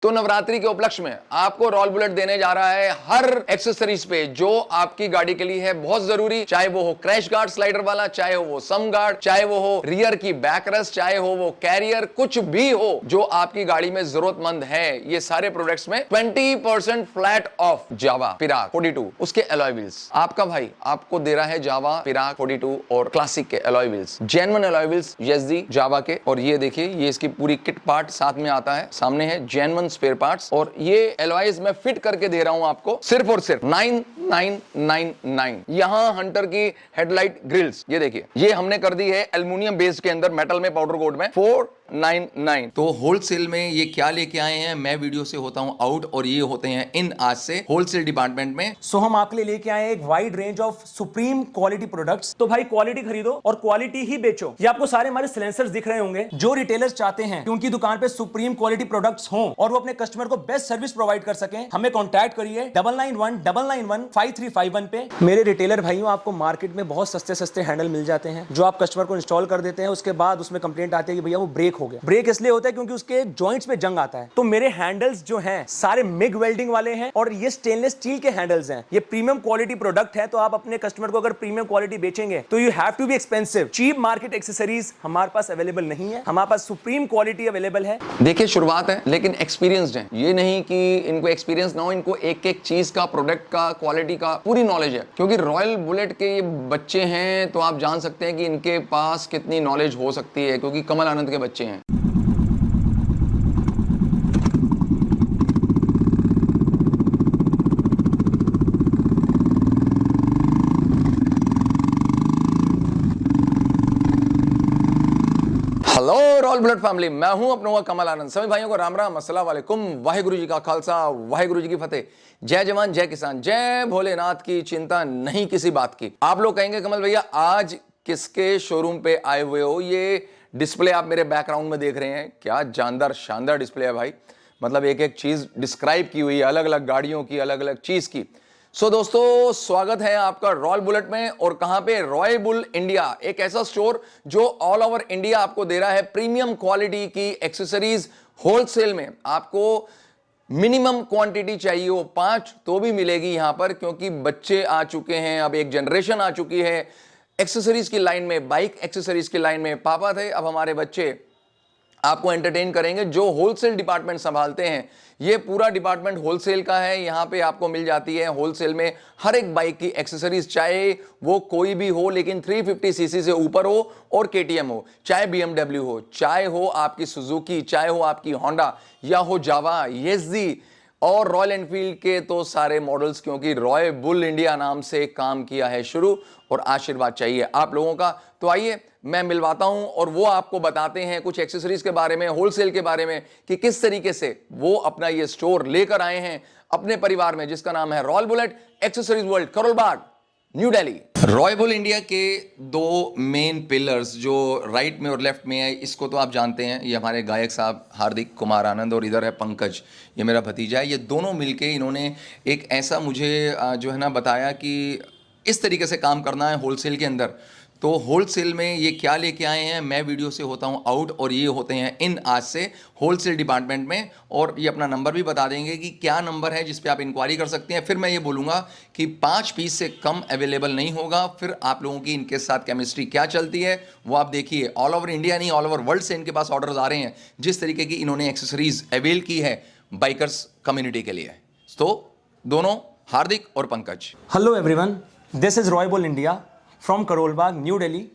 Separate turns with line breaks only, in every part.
तो नवरात्रि के उपलक्ष्य में आपको रॉयल बुलेट देने जा रहा है हर एक्सेसरीज पे जो आपकी गाड़ी के लिए है बहुत जरूरी, चाहे वो हो क्रैश गार्ड स्लाइडर वाला, चाहे वो सम गार्ड, चाहे वो हो रियर की बैकरेस्ट, चाहे हो वो कैरियर, कुछ भी हो जो आपकी गाड़ी में जरूरतमंद है। ये सारे प्रोडक्ट्स में 20% फ्लैट ऑफ जावा पिराग 42 उसके अलॉय व्हील्स। आपका भाई आपको दे रहा है जावा पिराग 42 और क्लासिक के alloy wheels, genuine alloy wheels Yezdi Jawa के। और ये देखिए, ये इसकी पूरी किट पार्ट साथ में आता है, सामने है जेन्युइन स्पेयर पार्ट्स। और ये एलॉयज मैं फिट करके दे रहा हूं आपको सिर्फ और सिर्फ 9999। यहां हंटर की हेडलाइट ग्रिल्स, ये देखिए, ये हमने कर दी है एल्युमिनियम बेस्ड के अंदर, मेटल में, पाउडर कोट में 499। तो होलसेल में ये क्या लेके आए हैं, मैं वीडियो से होता हूं आउट और ये होते हैं इन आज से होलसेल डिपार्टमेंट में।
सो हम आपके लिए लेके आए हैं एक wide range of supreme quality products. तो भाई क्वालिटी खरीदो और क्वालिटी ही बेचो। ये आपको सारे हमारे सिलेंसर्स दिख रहे होंगे। जो रिटेलर्स चाहते हैं कि उनकी दुकान पे सुप्रीम क्वालिटी प्रोडक्ट्स हों और वो अपने कस्टमर को बेस्ट सर्विस प्रोवाइड कर सकें, हमें कॉन्टैक्ट करिए 9919915351 पे। मेरे रिटेलर भाइयों, आपको मार्केट में बहुत सस्ते सस्ते हैंडल मिल जाते हैं जो आप कस्टमर को इंस्टॉल कर देते हैं, उसके बाद उसमें कंप्लेंट आती है कि भैया वो ब्रेक हो गया। ब्रेक इसलिए होता है क्योंकि उसके जॉइंट्स में जंग आता है। तो मेरे हैंडल्स जो हैं सारे मिग वेल्डिंग वाले हैं और ये स्टेनलेस स्टील के हैंडल्स हैं। ये प्रीमियम क्वालिटी प्रोडक्ट है। तो आप अपने कस्टमर को अगर प्रीमियम क्वालिटी बेचेंगे तो you have to be expensive. Cheap market accessories हमारे पास अवेलेबल नहीं है, हमारे पास सुप्रीम क्वालिटी अवेलेबल है।
देखिए, शुरुआत है लेकिन एक्सपीरियंस्ड है। ये नहीं कि इनको एक्सपीरियंस ना हो, इनको एक एक चीज का, प्रोडक्ट का, क्वालिटी का पूरी नॉलेज है। क्योंकि रॉयल बुलेट के ये बच्चे हैं तो आप जान सकते हैं कि इनके पास कितनी नॉलेज हो सकती है, क्योंकि कमल आनंद के बच्चे हैं। हेलो रॉयल बुलेट फैमिली, मैं हूं अपना कमल आनंद। सभी भाइयों को राम राम, अस्सलाम वालेकुम, वाहिगुरु जी का खालसा, वाहिगुरु जी की फतेह। जय जवान, जय किसान, जय भोलेनाथ की चिंता नहीं किसी बात की। आप लोग कहेंगे कमल भैया आज किसके शोरूम पे आए हुए हो? ये डिस्प्ले आप मेरे बैकग्राउंड में देख रहे हैं, क्या जानदार शानदार डिस्प्ले है भाई। मतलब एक एक चीज डिस्क्राइब की हुई है, अलग अलग गाड़ियों की, अलग अलग चीज की। सो दोस्तों, स्वागत है आपका रॉयल बुलेट में। और कहां पे? रॉयल बुल इंडिया, एक ऐसा स्टोर जो ऑल ओवर इंडिया आपको दे रहा है प्रीमियम क्वालिटी की एक्सेसरीज होलसेल में। आपको मिनिमम क्वांटिटी चाहिए हो 5 तो भी मिलेगी यहां पर, क्योंकि बच्चे आ चुके हैं, अब एक जनरेशन आ चुकी है एक्सेसरीज की लाइन में, बाइक एक्सेसरीज की लाइन में। पापा थे, अब हमारे बच्चे आपको एंटरटेन करेंगे। जो होलसेल डिपार्टमेंट संभालते हैं, ये पूरा डिपार्टमेंट होलसेल का है। यहां पे आपको मिल जाती है होलसेल में हर एक बाइक की एक्सेसरीज, चाहे वो कोई भी हो लेकिन 350 सीसी से ऊपर हो और केटीएम हो, चाहे बीएमडब्ल्यू हो, चाहे हो आपकी सुजुकी, चाहे हो आपकी होंडा, या हो जावा, येज़दी और रॉयल एनफील्ड के तो सारे मॉडल्स, क्योंकि रॉयल बुल इंडिया नाम से काम किया है शुरू। और आशीर्वाद चाहिए आप लोगों का, तो आइए मैं मिलवाता हूं और वो आपको बताते हैं कुछ एक्सेसरीज के बारे में, होलसेल के बारे में, कि किस तरीके से वो अपना ये स्टोर लेकर आए हैं अपने परिवार में, जिसका नाम है Royal Bullet Accessories World, Karol Bagh, New Delhi. Royal Bull India के 2 मेन पिलर्स जो राइट में और लेफ्ट में है, इसको तो आप जानते हैं, ये हमारे गायक साहब हार्दिक कुमार आनंद और इधर है पंकज, ये मेरा भतीजा है। ये दोनों मिलके इन्होंने एक ऐसा मुझे जो है ना बताया कि इस तरीके से काम करना है होलसेल के अंदर। तो होलसेल में ये क्या लेके आए हैं, मैं वीडियो से होता हूं आउट और ये होते हैं इन आज से होलसेल डिपार्टमेंट में। और ये अपना नंबर भी बता देंगे कि क्या नंबर है जिस पे आप इंक्वायरी कर सकते हैं। फिर मैं ये बोलूँगा कि 5 पीस से कम अवेलेबल नहीं होगा। फिर आप लोगों की इनके साथ केमिस्ट्री क्या चलती है वो आप देखिए। ऑल ओवर इंडिया नहीं, ऑल ओवर वर्ल्ड से इनके पास ऑर्डर्स आ रहे हैं, जिस तरीके की इन्होंने एक्सेसरीज अवेल की है बाइकर्स कम्युनिटी के लिए। तो दोनों हार्दिक और Pankaj.
Hello everyone, this is Royal Bull India from Karol Bagh, New Delhi.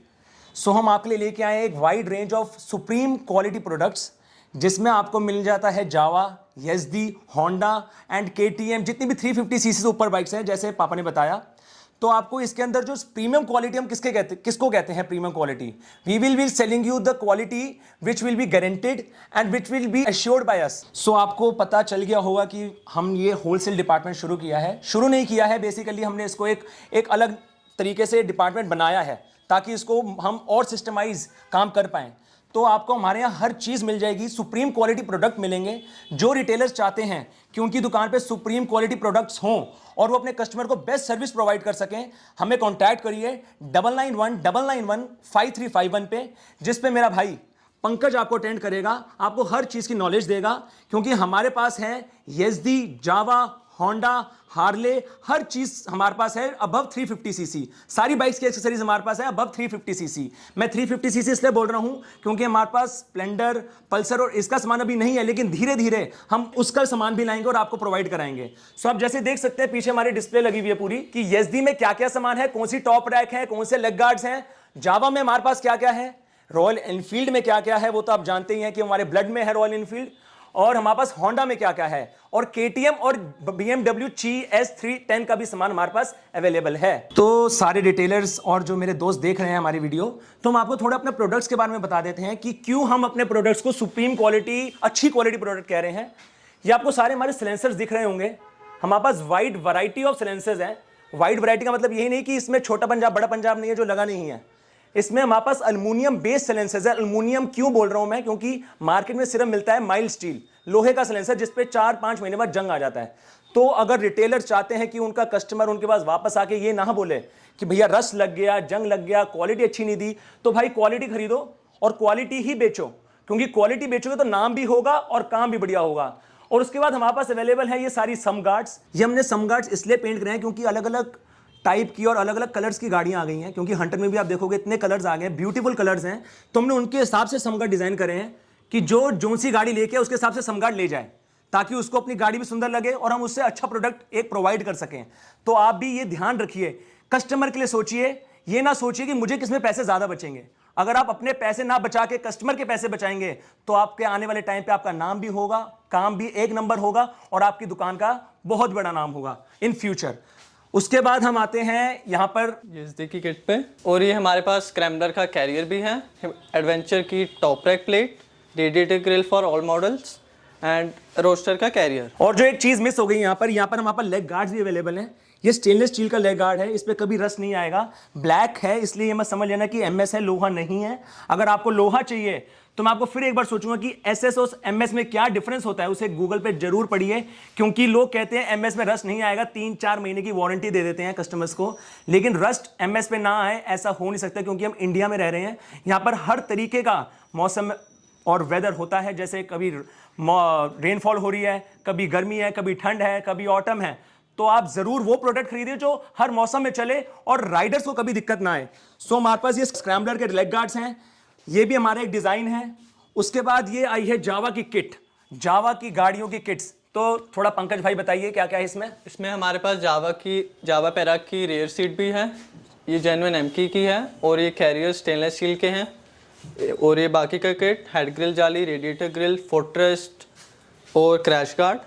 So हम आपके लिए लेके आए हैं एक wide range of supreme quality products, जिसमें आपको मिल जाता है Jawa, Yezdi, Honda and KTM, जितनी भी 350 सीसी से ऊपर बाइक्स हैं, जैसे पापा ने बताया। तो आपको इसके अंदर जो प्रीमियम क्वालिटी, हम किसको कहते हैं premium quality? We will be selling you the quality which will be guaranteed and which will be assured by us. So आपको पता चल गया होगा कि हम ये होलसेल डिपार्टमेंट शुरू किया है। शुरू नहीं किया है, बेसिकली हमने इसको एक अलग तरीके से डिपार्टमेंट बनाया है ताकि इसको हम और सिस्टमाइज काम कर पाएं। तो आपको हमारे यहाँ हर चीज़ मिल जाएगी, सुप्रीम क्वालिटी प्रोडक्ट मिलेंगे। जो रिटेलर्स चाहते हैं कि उनकी दुकान पे सुप्रीम क्वालिटी प्रोडक्ट्स हों और वो अपने कस्टमर को बेस्ट सर्विस प्रोवाइड कर सकें, हमें कॉन्टैक्ट करिए 9919915351 पे, जिस पे मेरा भाई पंकज आपको अटेंड करेगा, आपको हर चीज की नॉलेज देगा, क्योंकि हमारे पास है येज़दी, जावा, होंडा, हार्ले, हर चीज हमारे पास है अबव 350 सीसी। सारी बाइक्स की एक्सेसरीज हमारे पास है अबव 350 सीसी। मैं 350 सीसी इसलिए बोल रहा हूं क्योंकि हमारे पास स्प्लेंडर, पल्सर और इसका सामान अभी नहीं है, लेकिन धीरे धीरे हम उसका सामान भी लाएंगे और आपको प्रोवाइड कराएंगे। सो आप जैसे देख सकते हैं पीछे हमारी डिस्प्ले लगी हुई है पूरी कि येज़दी में क्या क्या सामान है, कौन सी टॉप रैक है, कौन से लेग गार्ड्स हैं, जावा में हमारे पास क्या क्या है, रॉयल एनफील्ड में क्या क्या है वो तो आप जानते ही हैं कि हमारे ब्लड में है रॉयल एनफील्ड, और हमारे पास होंडा में क्या क्या है, और केटीएम और BMW GS310 का भी सामान हमारे पास अवेलेबल है। तो सारे डिटेलर्स और जो मेरे दोस्त देख रहे हैं हमारी वीडियो, तो हम आपको थोड़ा अपने प्रोडक्ट्स के बारे में बता देते हैं कि क्यों हम अपने प्रोडक्ट्स को सुप्रीम क्वालिटी, अच्छी क्वालिटी प्रोडक्ट कह रहे हैं। ये आपको सारे हमारे सिलेंसर्स दिख रहे होंगे, हमारे पास वाइड वैरायटी ऑफ सिलेंसर्स हैं। वाइड वैरायटी का मतलब यही नहीं कि इसमें छोटा पंजाब बड़ा पंजाब नहीं है जो लगा नहीं है, इसमें हमारे पास अल्युमिनियम बेस्ड सिलेंसर्स है। अल्युमिनियम क्यों बोल रहा हूं मैं, क्योंकि मार्केट में सिर्फ मिलता है माइल्ड स्टील, लोहे का सिलेंसर जिस पे 4-5 महीने बाद जंग आ जाता है। तो अगर रिटेलर चाहते हैं कि उनका कस्टमर उनके पास वापस आके ये ना बोले कि भैया रस लग गया, जंग लग गया, क्वालिटी अच्छी नहीं दी, तो भाई क्वालिटी खरीदो और क्वालिटी ही बेचो, क्योंकि क्वालिटी बेचोगे तो नाम भी होगा और काम भी बढ़िया होगा। और उसके बाद हमारे पास अवेलेबल है ये सारी सम गार्ड्स। ये हमने सम गार्ड्स इसलिए पेंट करे हैं क्योंकि अलग अलग टाइप की और अलग अलग कलर्स की गाड़ियां आ गई हैं, क्योंकि हंटर में भी आप देखोगे इतने कलर्स आ गए हैं, ब्यूटीफुल कलर्स हैं। तो हमने उनके हिसाब से समगार्ड डिजाइन करे हैं कि जो सी गाड़ी लेके उसके हिसाब से समगार्ड ले जाए, ताकि उसको अपनी गाड़ी भी सुंदर लगे और हम उससे अच्छा प्रोडक्ट एक प्रोवाइड कर सकें। तो आप भी ये ध्यान रखिए, कस्टमर के लिए सोचिए, ये ना सोचिए कि मुझे किसमें पैसे ज्यादा बचेंगे। अगर आप अपने पैसे ना बचा के कस्टमर के पैसे बचाएंगे तो आपके आने वाले टाइम पे आपका नाम भी होगा, काम भी एक नंबर होगा और आपकी दुकान का बहुत बड़ा नाम होगा इन फ्यूचर। उसके बाद हम आते हैं यहाँ पर
येज़दी की किट पे, और ये हमारे पास स्क्रैम्बलर का कैरियर भी है, एडवेंचर की top rack plate, radiator grill for all models and rooster का कैरियर।
और जो एक चीज मिस हो गई यहाँ पर हमारे पास लेग गार्ड्स भी अवेलेबल हैं। ये स्टेनलेस स्टील का लेग गार्ड है, इस पे कभी रस्ट नहीं आएगा, ब्लैक है इसलिए मत समझ लेना कि MS है, लोहा नहीं है। अगर आपको लोहा चाहिए तो मैं आपको फिर एक बार सोचूंगा कि SS और MS में क्या डिफरेंस होता है, उसे गूगल पे जरूर पढ़िए, क्योंकि लोग कहते हैं MS में रस्ट नहीं आएगा, 3-4 महीने की वारंटी दे देते हैं कस्टमर्स को, लेकिन रस्ट MS पे ना आए ऐसा हो नहीं सकता, क्योंकि हम इंडिया में रह रहे हैं। यहाँ पर हर तरीके का मौसम और वेदर होता है, जैसे कभी रेनफॉल हो रही है, कभी गर्मी है, कभी ठंड है, कभी ऑटम है। तो आप जरूर वो प्रोडक्ट खरीदिए जो हर मौसम में चले और राइडर्स को कभी दिक्कत ना आए। सो हमारे पास ये स्क्रैम्बलर के लेग गार्ड्स हैं, ये भी हमारा एक डिजाइन है। उसके बाद ये आई है जावा की किट, जावा की गाड़ियों की किट्स। तो थोड़ा पंकज भाई बताइए क्या क्या है इसमें।
इसमें हमारे पास जावा पैराक की रेयर सीट भी है, ये जेन्युइन एमकी की है, और ये कैरियर स्टेनलेस स्टील के हैं, और ये बाकी का किट हेड ग्रिल जाली, रेडिएटर ग्रिल, फुटरेस्ट और क्रैश गार्ड।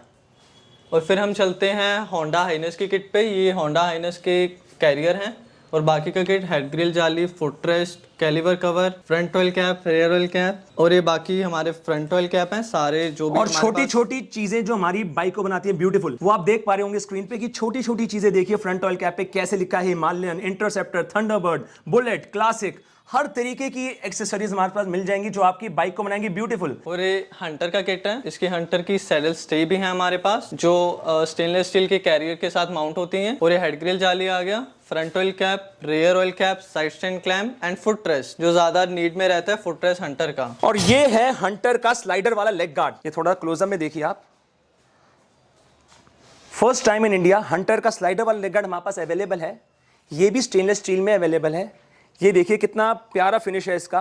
और फिर हम चलते हैं होंडा हाइनेस की किट पे, ये होंडा हाइनेस के कैरियर हैं, और बाकी का किट हेड ग्रिल जाली, footrest, caliper cover, front oil cap, rear oil cap, और ये बाकी हमारे फ्रंट ऑयल कैप हैं सारे जो भी।
और छोटी छोटी चीजें जो हमारी बाइक को बनाती है ब्यूटीफुल, वो आप देख पा रहे होंगे स्क्रीन पे कि छोटी छोटी चीजें देखिए फ्रंट ऑयल कैप पे कैसे लिखा है, Himalayan, Interceptor, Thunderbird, Bullet, Classic, हर तरीके की एक्सेसरीज हमारे पास मिल जाएंगी जो आपकी बाइक को बनाएंगी ब्यूटीफुल।
और ये हंटर का किट है, इसकी हंटर की सैडल स्टे भी है हमारे पास, जो स्टेनलेस स्टील के कैरियर के साथ माउंट होती हैं। और ये हेड ग्रिल जाली आ गया, front oil cap, rear oil cap, side stand clamp and footrest, जो ज्यादा नीड में रहता है फुट रेस्ट हंटर का।
और ये है हंटर का स्लाइडर वाला लेग गार्ड, ये थोड़ा क्लोजअप में देखिए आप। First time in India Hunter का स्लाइडर वाला लेग गार्ड हमारे पास अवेलेबल है, ये भी स्टेनलेस स्टील में अवेलेबल है। ये देखिए कितना प्यारा फिनिश है इसका,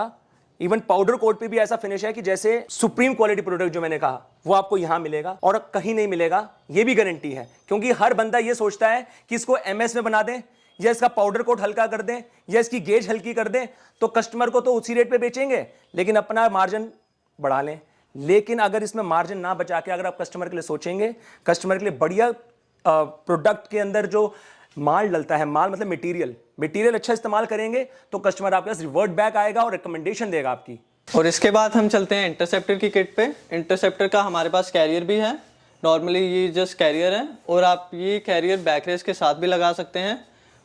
इवन पाउडर कोट पे भी ऐसा फिनिश है कि जैसे सुप्रीम क्वालिटी प्रोडक्ट जो मैंने कहा वो आपको यहां मिलेगा और कहीं नहीं मिलेगा, ये भी गारंटी है। क्योंकि हर बंदा ये सोचता है कि इसको MS में बना दें या इसका पाउडर कोट हल्का कर दें या इसकी गेज हल्की कर दें, तो कस्टमर को तो उसी रेट पे बेचेंगे लेकिन अपना मार्जिन बढ़ा लें। लेकिन अगर इसमें मार्जिन ना बचा के अगर आप कस्टमर के लिए सोचेंगे, कस्टमर के लिए बढ़िया प्रोडक्ट के अंदर जो माल डलता है, माल मतलब मटेरियल अच्छा इस्तेमाल करेंगे तो कस्टमर आपके पास रिवर्ट बैक आएगा और रिकमेंडेशन देगा आपकी।
और इसके बाद हम चलते हैं इंटरसेप्टर की किट पे। इंटरसेप्टर का हमारे पास कैरियर भी है, नॉर्मली ये जस्ट कैरियर है, और आप ये कैरियर बैक रेस के साथ भी लगा सकते हैं।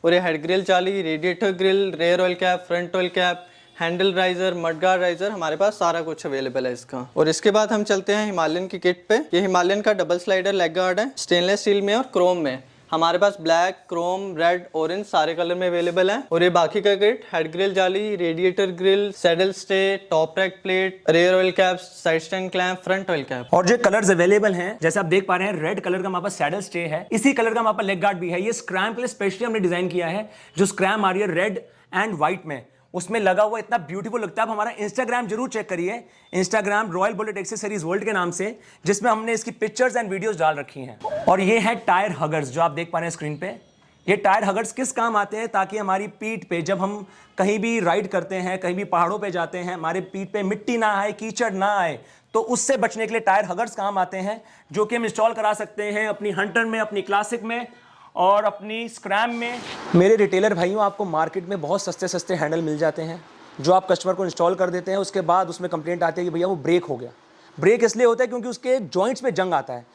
और ये हेड ग्रिल जाली, radiator grill, rear oil cap, front oil cap, handle riser, mudguard riser, हमारे पास सारा कुछ अवेलेबल है इसका। और इसके बाद हम चलते हैं हिमालयन की किट पे। ये हिमालयन का डबल स्लाइडर लेग गार्ड है, स्टेनलेस स्टील में और क्रोम में। हमारे पास ब्लैक, क्रोम, रेड, ऑरेंज सारे कलर में अवेलेबल हैं। और ये बाकी का किट हेड ग्रिल जाली, radiator grill, saddle stay, top rack plate, rear oil caps, side stand clamp, front oil cap.
और जो कलर्स अवेलेबल हैं, जैसे आप देख पा रहे हैं, रेड कलर का हमारे पास सैडल स्टे है, इसी कलर का हमारे पास लेग गार्ड भी है। ये स्क्रैम के लिए स्पेशली हमने डिजाइन किया है। जो स्क्रैम आ रही है रेड एंड व्हाइट में, उसमें लगा हुआ इतना ब्यूटीफुल लगता है। आप हमारा इंस्टाग्राम जरूर चेक करिए, Instagram royal Bullet Accessories world के नाम से, जिसमें हमने इसकी पिक्चर्स एंड वीडियोस डाल रखी हैं। और ये है टायर हगर्स, जो आप देख पा रहे हैं स्क्रीन पे। ये टायर हगर्स किस काम आते हैं? ताकि हमारी पीठ पे जब हम कहीं भी राइड करते हैं, कहीं भी पहाड़ों पे जाते हैं, हमारे पीठ पे मिट्टी ना आए, कीचड़ ना आए, तो उससे बचने के लिए टायर हगर्स काम आते हैं, जो कि हम इंस्टॉल करा सकते हैं अपनी हंटर में, अपनी क्लासिक में और अपनी स्क्रैम में। मेरे रिटेलर भाइयों, आपको मार्केट में बहुत सस्ते सस्ते हैंडल मिल जाते हैं, जो आप कस्टमर को इंस्टॉल कर देते हैं, उसके बाद उसमें कंप्लेंट आती है कि भैया वो ब्रेक हो गया। ब्रेक इसलिए होता है क्योंकि उसके जॉइंट्स पे जंग आता है।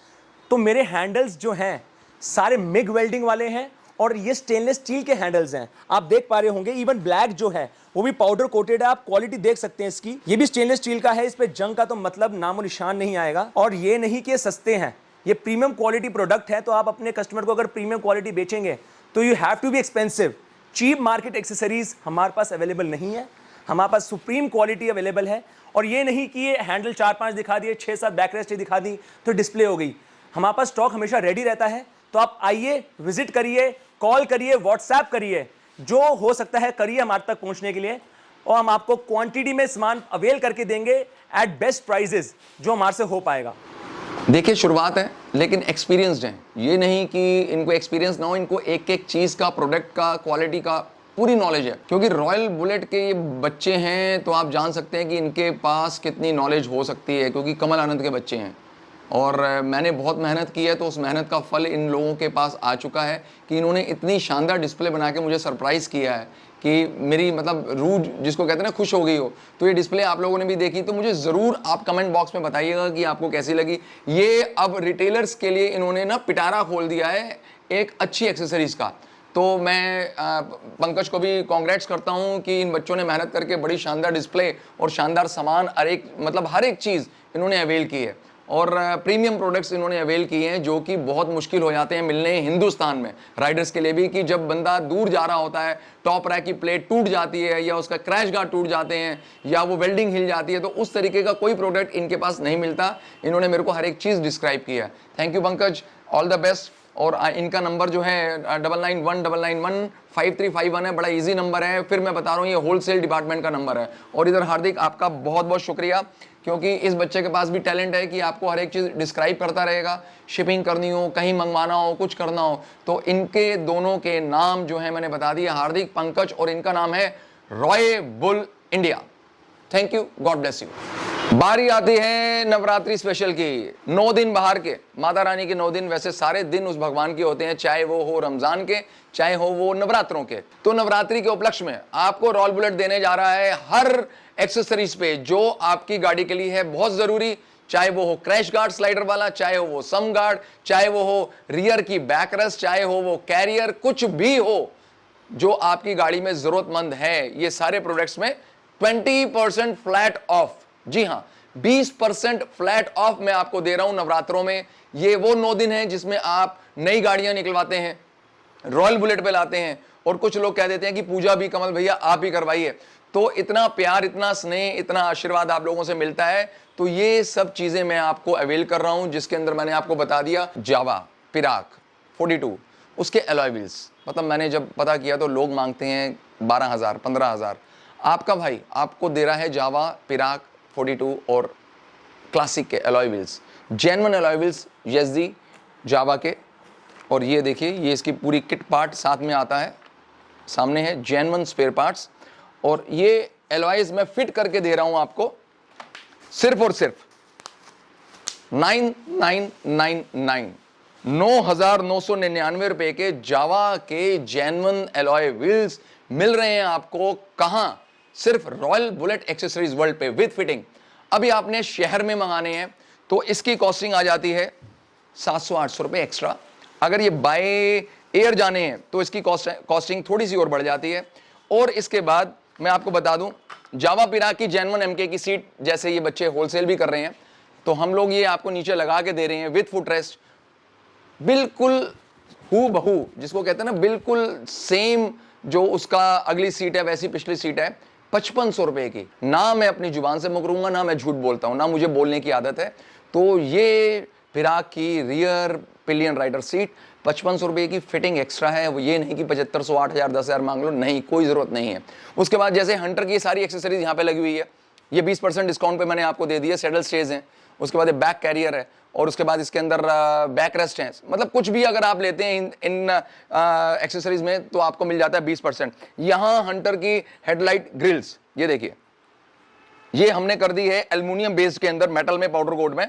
तो मेरे हैंडल्स जो हैं सारे मिग वेल्डिंग वाले हैं और ये स्टेनलेस स्टील के हैंडल्स हैं। आप देख पा रहे होंगे, इवन ब्लैक जो है वो भी पाउडर कोटेड है। आप क्वालिटी देख सकते हैं इसकी, ये भी स्टेनलेस स्टील का है। इस पे जंग का तो मतलब नामो निशान नहीं आएगा। और ये नहीं कि ये सस्ते हैं, ये प्रीमियम क्वालिटी प्रोडक्ट है। तो आप अपने कस्टमर को अगर प्रीमियम क्वालिटी बेचेंगे तो you have to be expensive. Cheap market accessories हमारे पास अवेलेबल नहीं है, हमारे पास सुप्रीम क्वालिटी अवेलेबल है। और ये नहीं कि ये हैंडल 4-5 दिखा दिए, 6-7 बैकरेस्ट दिखा दी तो डिस्प्ले हो गई। हमारे पास स्टॉक हमेशा रेडी रहता है। तो आप आइए, विजिट करिए, कॉल करिए, व्हाट्सएप करिए, जो हो सकता है करिए हमारे तक पहुंचने के लिए। और हम आपको क्वांटिटी में सामान अवेल करके देंगे एट बेस्ट प्राइजेस, जो हमारे से हो पाएगा।
देखिए, शुरुआत है लेकिन एक्सपीरियंस्ड हैं। ये नहीं कि इनको एक्सपीरियंस ना हो, इनको एक एक चीज़ का, प्रोडक्ट का, क्वालिटी का पूरी नॉलेज है। क्योंकि रॉयल बुलेट के ये बच्चे हैं, तो आप जान सकते हैं कि इनके पास कितनी नॉलेज हो सकती है, क्योंकि कमल आनंद के बच्चे हैं। और मैंने बहुत मेहनत की है, तो उस मेहनत का फल इन लोगों के पास आ चुका है कि इन्होंने इतनी शानदार डिस्प्ले बना के मुझे सरप्राइज़ किया है कि मेरी मतलब रूह जिसको कहते हैं ना, खुश हो गई हो। तो ये डिस्प्ले आप लोगों ने भी देखी, तो मुझे ज़रूर आप कमेंट बॉक्स में बताइएगा कि आपको कैसी लगी। ये अब रिटेलर्स के लिए इन्होंने ना पिटारा खोल दिया है एक अच्छी एक्सेसरीज़ का। तो मैं पंकज को भी कॉन्ग्रेट्स करता हूँ कि इन बच्चों ने मेहनत करके बड़ी शानदार डिस्प्ले और शानदार सामान, हर एक चीज़ इन्होंने अवेल की है। और प्रीमियम प्रोडक्ट्स इन्होंने अवेल किए हैं, जो कि बहुत मुश्किल हो जाते हैं मिलने हिंदुस्तान में राइडर्स के लिए भी। कि जब बंदा दूर जा रहा होता है, टॉप रैक की प्लेट टूट जाती है, या उसका क्रैश गार्ड टूट जाते हैं, या वो वेल्डिंग हिल जाती है, तो उस तरीके का कोई प्रोडक्ट इनके पास नहीं मिलता। इन्होंने मेरे को हर एक चीज़ डिस्क्राइब किया है। Thank you Pankaj, all the best. और इनका नंबर जो है 9919915351 है, बड़ा इजी नंबर है। फिर मैं बता रहा हूँ, ये होलसेल डिपार्टमेंट का नंबर है। और इधर हार्दिक, आपका बहुत बहुत शुक्रिया, क्योंकि इस बच्चे के पास भी टैलेंट है कि आपको हर एक चीज़ डिस्क्राइब करता रहेगा। शिपिंग करनी हो, कहीं मंगवाना हो, कुछ करना हो, तो इनके दोनों के नाम जो है मैंने बता दिया, हार्दिक, पंकज, और इनका नाम है Roy bull India. Thank you, God bless you. बारी आती है नवरात्रि स्पेशल की। 9 दिन बाहर के, माता रानी के 9 दिन, वैसे सारे दिन उस भगवान के होते हैं, चाहे वो हो रमजान के, चाहे हो वो नवरात्रों के। तो नवरात्रि के उपलक्ष्य में आपको रॉयल बुलेट देने जा रहा है हर एक्सेसरीज पे जो आपकी गाड़ी के लिए है बहुत जरूरी, चाहे वो हो क्रैश गार्ड स्लाइडर वाला, चाहे वो सम गार्ड, चाहे वो हो रियर की बैक रेस्ट, चाहे हो वो कैरियर, कुछ भी हो जो आपकी गाड़ी में जरूरतमंद है, ये सारे प्रोडक्ट्स में 20% फ्लैट ऑफ। जी हाँ, 20% फ्लैट ऑफ मैं आपको दे रहा हूं नवरात्रों में। ये वो 9 दिन हैं जिसमें आप नई गाड़ियां निकलवाते हैं, रॉयल बुलेट पे लाते हैं, और कुछ लोग कह देते हैं कि पूजा भी कमल भैया आप ही करवाइए। तो इतना प्यार, इतना स्नेह, इतना आशीर्वाद आप लोगों से मिलता है। तो ये सब चीजें मैं आपको अवेल कर रहा हूं, जिसके अंदर मैंने आपको बता दिया जावा, पिराक 42, उसके अलॉय व्हील्स। मतलब मैंने जब पता किया तो लोग मांगते हैं 12,000, 15,000। आपका भाई आपको दे रहा है जावा, पिराक 42 और क्लासिक के alloy wheels, genuine alloy wheels, Yezdi Jawa के। और ये देखिए, ये इसकी पूरी किट पार्ट साथ में आता है, सामने है जेन्युइन स्पेयर पार्ट्स। और ये एलॉयज मैं फिट करके दे रहा हूं आपको सिर्फ और सिर्फ 9999 9,999 रुपए के जावा के जेन्युइन एलॉय व्हील्स मिल रहे हैं आपको। कहां? सिर्फ रॉयल बुलेट एक्सेसरीज वर्ल्ड पे विद फिटिंग। अभी आपने शहर में मंगाने हैं तो इसकी कॉस्टिंग आ जाती है 700-800 रुपए एक्स्ट्रा। अगर ये बाय एयर जाने हैं तो इसकी कॉस्टिंग थोड़ी सी और बढ़ जाती है। और इसके बाद मैं आपको बता दूं, जावा पिराक की जेन्युइन एमके की सीट, जैसे ये बच्चे होलसेल भी कर रहे हैं, तो हम लोग ये आपको नीचे लगा के दे रहे हैं विद फुट रेस्ट। बिल्कुल हू बहू, जिसको कहते हैं ना बिल्कुल सेम, जो उसका अगली सीट है वैसी पिछली सीट है, 5500 रुपए की। ना मैं अपनी जुबान से मुकरूंगा, ना मैं झूठ बोलता हूं, ना मुझे बोलने की आदत है। तो ये फिराक की रियर पिलियन राइडर सीट 5500 रुपए की, फिटिंग एक्स्ट्रा है। वो ये नहीं कि 7500, 8000, 10,000 मांग लो, नहीं, कोई जरूरत नहीं है। उसके बाद जैसे हंटर की सारी एक्सेसरीज यहाँ पे लगी हुई है, ये 20% डिस्काउंट पे मैंने आपको दे दिया। सैडल स्टेज हैं, उसके बाद बैक कैरियर है, और उसके बाद इसके अंदर बैक रेस्ट हैं। मतलब कुछ भी अगर आप लेते हैं इन एक्सेसरीज में तो आपको मिल जाता है 20%। यहां हंटर की हेडलाइट ग्रिल्स, ये देखिए, ये हमने कर दी है एल्युमिनियम बेस्ड के अंदर, मेटल में, पाउडर कोट में,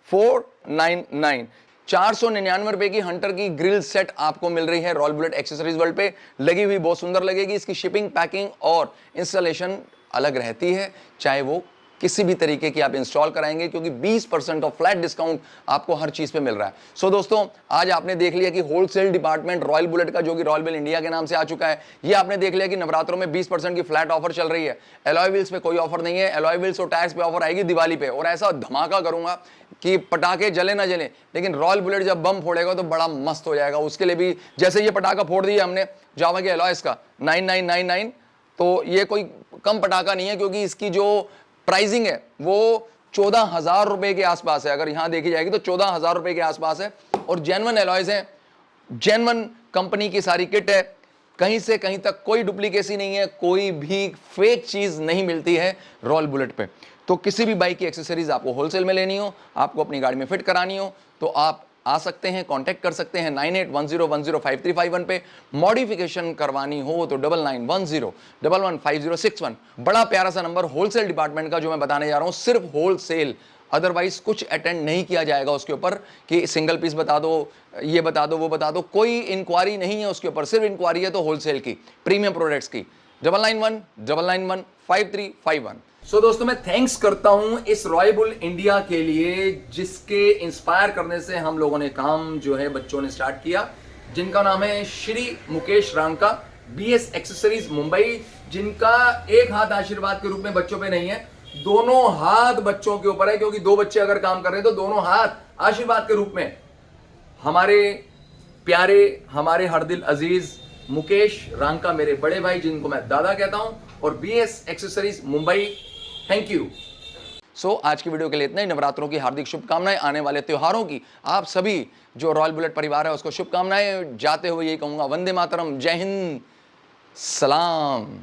499, 499 रुपए की हंटर की ग्रिल सेट आपको मिल रही है रॉयल बुलेट एक्सेसरीज वर्ल्ड पे। लगी हुई बहुत सुंदर लगेगी। इसकी शिपिंग, पैकिंग और इंस्टॉलेशन अलग रहती है, चाहे वो किसी भी तरीके की आप इंस्टॉल कराएंगे, क्योंकि 20% ऑफ फ्लैट डिस्काउंट आपको हर चीज पे मिल रहा है। सो दोस्तों, आज आपने देख लिया कि होलसेल डिपार्टमेंट रॉयल बुलेट का, जो कि रॉयल बुलेट इंडिया के नाम से आ चुका है, ये आपने देख लिया कि नवरात्रों में 20% की फ्लैट ऑफर चल रही है। एलॉय व्हील्स पे कोई ऑफर नहीं है, एलॉय व्हील्स और टायर्स पे ऑफर आएगी दिवाली पे, और ऐसा धमाका करूंगा कि पटाखे जले ना जले, लेकिन रॉयल बुलेट जब बम फोड़ेगा तो बड़ा मस्त हो जाएगा। उसके लिए भी, जैसे ये पटाखा फोड़ दिया हमने जावा के एलॉयस का 9999, तो ये कोई कम पटाखा नहीं है, क्योंकि इसकी जो प्राइसिंग है वो 14,000 रुपए के आसपास है। अगर यहां देखी जाएगी तो 14,000 रुपए के आसपास है, और जेन्युइन एलॉयज है, जेन्युइन कंपनी की सारी किट है, कहीं से कहीं तक कोई डुप्लीकेसी नहीं है, कोई भी फेक चीज नहीं मिलती है रॉयल बुलेट पे। तो किसी भी बाइक की एक्सेसरीज आपको होलसेल में लेनी हो, आपको अपनी गाड़ी में फिट करानी हो, तो आप आ सकते हैं, कांटेक्ट कर सकते हैं 9810105351 पे। मॉडिफिकेशन करवानी हो तो 9910115061। बड़ा प्यारा सा नंबर होलसेल डिपार्टमेंट का जो मैं बताने जा रहा हूं, सिर्फ होलसेल, अदरवाइज कुछ अटेंड नहीं किया जाएगा उसके ऊपर कि सिंगल पीस बता दो, ये बता दो, वो बता दो, कोई इंक्वायरी नहीं है उसके ऊपर। सिर्फ इंक्वायरी है तो होलसेल की, प्रीमियम प्रोडक्ट्स की। 9919915351। सो दोस्तों, मैं थैंक्स करता हूं इस रॉयल बुल इंडिया के लिए, जिसके इंस्पायर करने से हम लोगों ने काम जो है बच्चों ने स्टार्ट किया, जिनका नाम है श्री मुकेश रांका, BS एक्सेसरीज मुंबई, जिनका एक हाथ आशीर्वाद के रूप में बच्चों पे नहीं है, दोनों हाथ बच्चों के ऊपर है, क्योंकि दो बच्चे अगर काम कर रहे हैं तो दोनों हाथ आशीर्वाद के रूप में हमारे प्यारे, हमारे हर दिल अजीज मुकेश रांका, मेरे बड़े भाई, जिनको मैं दादा कहता हूं, और BS accessories Mumbai, thank you. So आज की वीडियो के लिए इतना ही। नवरात्रों की हार्दिक शुभकामनाएं, आने वाले त्योहारों की आप सभी जो रॉयल बुलेट परिवार है उसको शुभकामनाएं। जाते हुए यही कहूंगा, वंदे मातरम, जय हिंद, सलाम।